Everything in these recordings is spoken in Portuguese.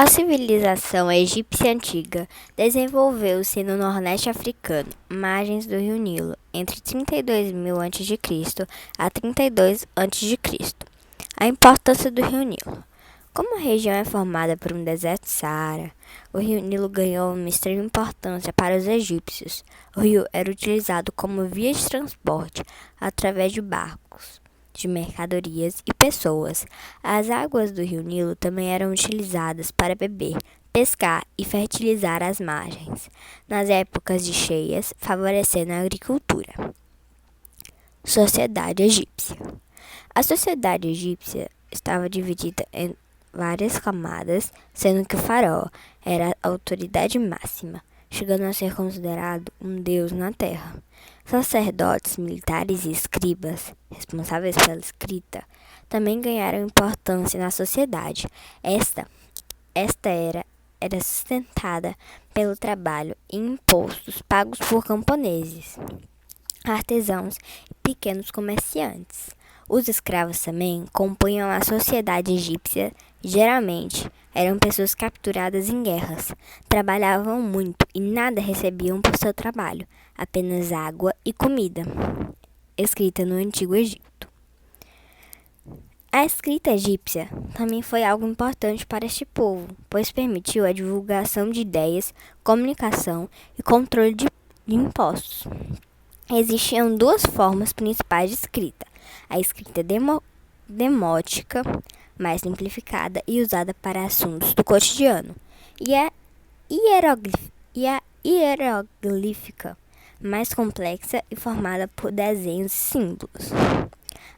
A civilização egípcia antiga desenvolveu-se no Nordeste africano, margens do rio Nilo, entre 32.000 a.C. a 32 a.C. A importância do rio Nilo. Como a região é formada por um deserto Saara, o rio Nilo ganhou uma extrema importância para os egípcios. O rio era utilizado como via de transporte através de barcos, de mercadorias e pessoas. As águas do rio Nilo também eram utilizadas para beber, pescar e fertilizar as margens, nas épocas de cheias, favorecendo a agricultura. Sociedade egípcia. A sociedade egípcia estava dividida em várias camadas, sendo que o faraó era a autoridade máxima, chegando a ser considerado um deus na terra. Sacerdotes, militares e escribas, responsáveis pela escrita, também ganharam importância na sociedade. Esta era sustentada pelo trabalho e impostos pagos por camponeses, artesãos e pequenos comerciantes. Os escravos também compunham a sociedade egípcia. Geralmente, eram pessoas capturadas em guerras, trabalhavam muito e nada recebiam por seu trabalho, apenas água e comida. Escrita no Antigo Egito. A escrita egípcia também foi algo importante para este povo, pois permitiu a divulgação de ideias, comunicação e controle de impostos. Existiam duas formas principais de escrita: a escrita demótica, mais simplificada e usada para assuntos do cotidiano, e a hieroglífica, mais complexa e formada por desenhos e símbolos.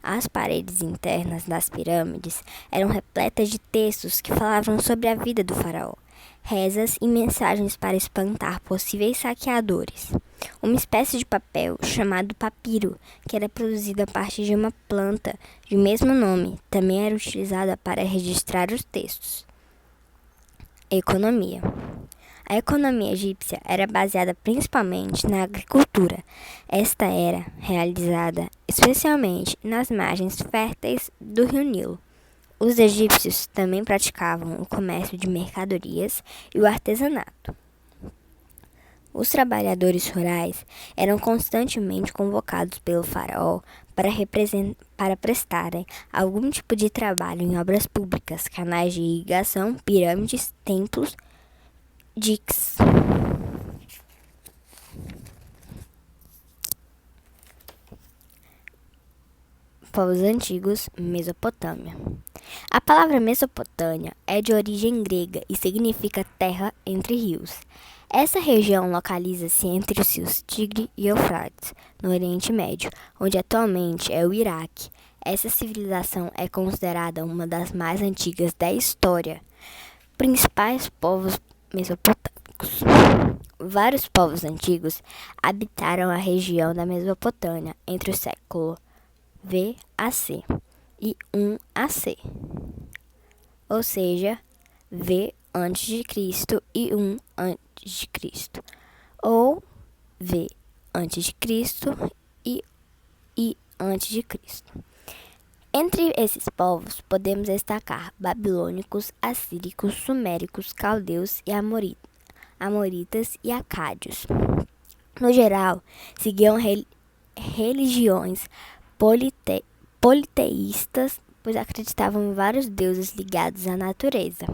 As paredes internas das pirâmides eram repletas de textos que falavam sobre a vida do faraó, rezas e mensagens para espantar possíveis saqueadores. Uma espécie de papel chamado papiro, que era produzido a partir de uma planta de mesmo nome, também era utilizada para registrar os textos. Economia. A economia egípcia era baseada principalmente na agricultura. Esta era realizada especialmente nas margens férteis do rio Nilo. Os egípcios também praticavam o comércio de mercadorias e o artesanato. Os trabalhadores rurais eram constantemente convocados pelo faraó para prestarem algum tipo de trabalho em obras públicas, canais de irrigação, pirâmides, templos, diques. Povos antigos, Mesopotâmia. A palavra Mesopotâmia é de origem grega e significa terra entre rios. Essa região localiza-se entre os rios Tigre e Eufrates, no Oriente Médio, onde atualmente é o Iraque. Essa civilização é considerada uma das mais antigas da história. Principais povos mesopotâmicos. Vários povos antigos habitaram a região da Mesopotâmia entre o século V a C e 1 a C, ou seja, V antes de Cristo e 1 antes de Cristo, ou V antes de Cristo e I antes de Cristo. Entre esses povos podemos destacar babilônicos, assíricos, suméricos, caldeus e amoritas e acádios. No geral, seguiam religiões politeístas, pois acreditavam em vários deuses ligados à natureza.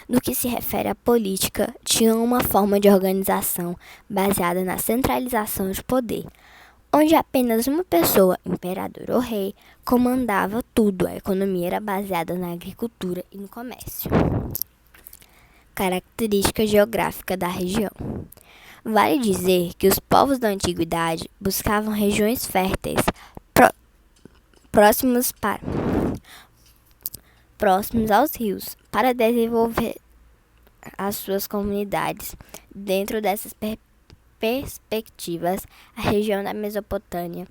No que se refere à política, tinham uma forma de organização baseada na centralização de poder, onde apenas uma pessoa, imperador ou rei, comandava tudo. A economia era baseada na agricultura e no comércio. Característica geográfica da região. Vale dizer que os povos da antiguidade buscavam regiões férteis próximos aos rios para desenvolver as suas comunidades. Dentro dessas perspectivas, a região da Mesopotâmia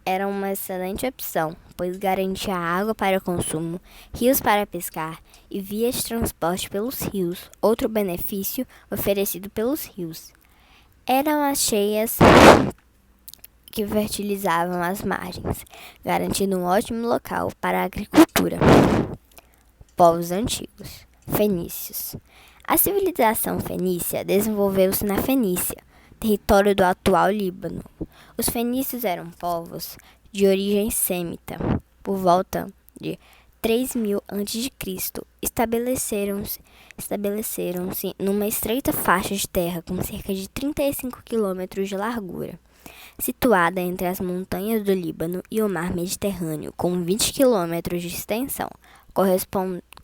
era uma excelente opção, pois garantia água para o consumo, rios para pescar e vias de transporte pelos rios. Outro benefício oferecido pelos rios eram as cheias que fertilizavam as margens, garantindo um ótimo local para a agricultura. Povos antigos. Fenícios. A civilização fenícia desenvolveu-se na Fenícia, território do atual Líbano. Os fenícios eram povos de origem semita. Por volta de 3000 a.C., estabeleceram-se numa estreita faixa de terra com cerca de 35 quilômetros de largura, situada entre as montanhas do Líbano e o mar Mediterrâneo, com 20 quilômetros de extensão.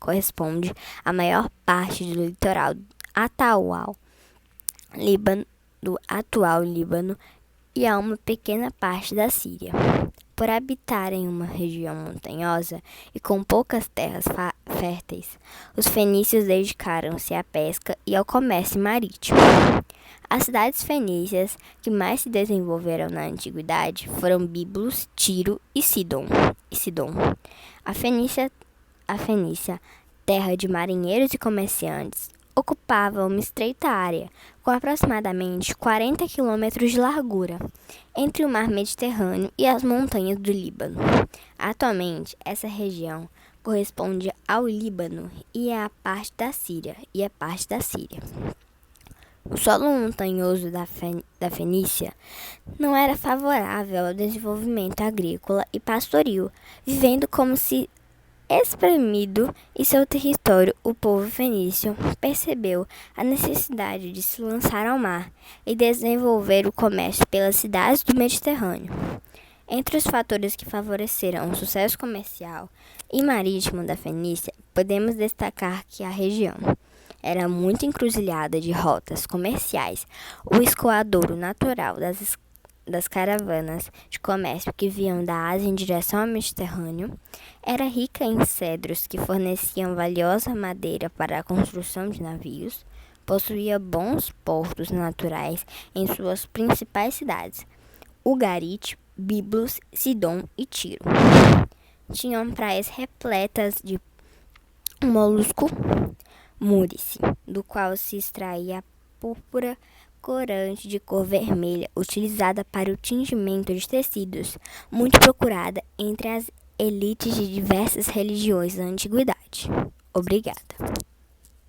Corresponde à maior parte do litoral do atual Líbano e a uma pequena parte da Síria. Por habitar em uma região montanhosa e com poucas terras férteis, os fenícios dedicaram-se à pesca e ao comércio marítimo. As cidades fenícias que mais se desenvolveram na antiguidade foram Biblos, Tiro e Sidom. A Fenícia, terra de marinheiros e comerciantes, ocupava uma estreita área, com aproximadamente 40 quilômetros de largura, entre o mar Mediterrâneo e as montanhas do Líbano. Atualmente, essa região corresponde ao Líbano e é parte da Síria. O solo montanhoso da Fenícia não era favorável ao desenvolvimento agrícola e pastoril, vivendo como se espremido em seu território. O povo fenício percebeu a necessidade de se lançar ao mar e desenvolver o comércio pelas cidades do Mediterrâneo. Entre os fatores que favoreceram o sucesso comercial e marítimo da Fenícia, podemos destacar que a região era muito encruzilhada de rotas comerciais. O escoadouro natural das caravanas de comércio que vinham da Ásia em direção ao Mediterrâneo era rica em cedros que forneciam valiosa madeira para a construção de navios, possuía bons portos naturais em suas principais cidades, Ugarit, Biblos, Sidom e Tiro. Tinham praias repletas de molusco múrice, do qual se extraía a púrpura corante de cor vermelha, utilizada para o tingimento de tecidos, muito procurada entre as elites de diversas religiões da antiguidade. Obrigada.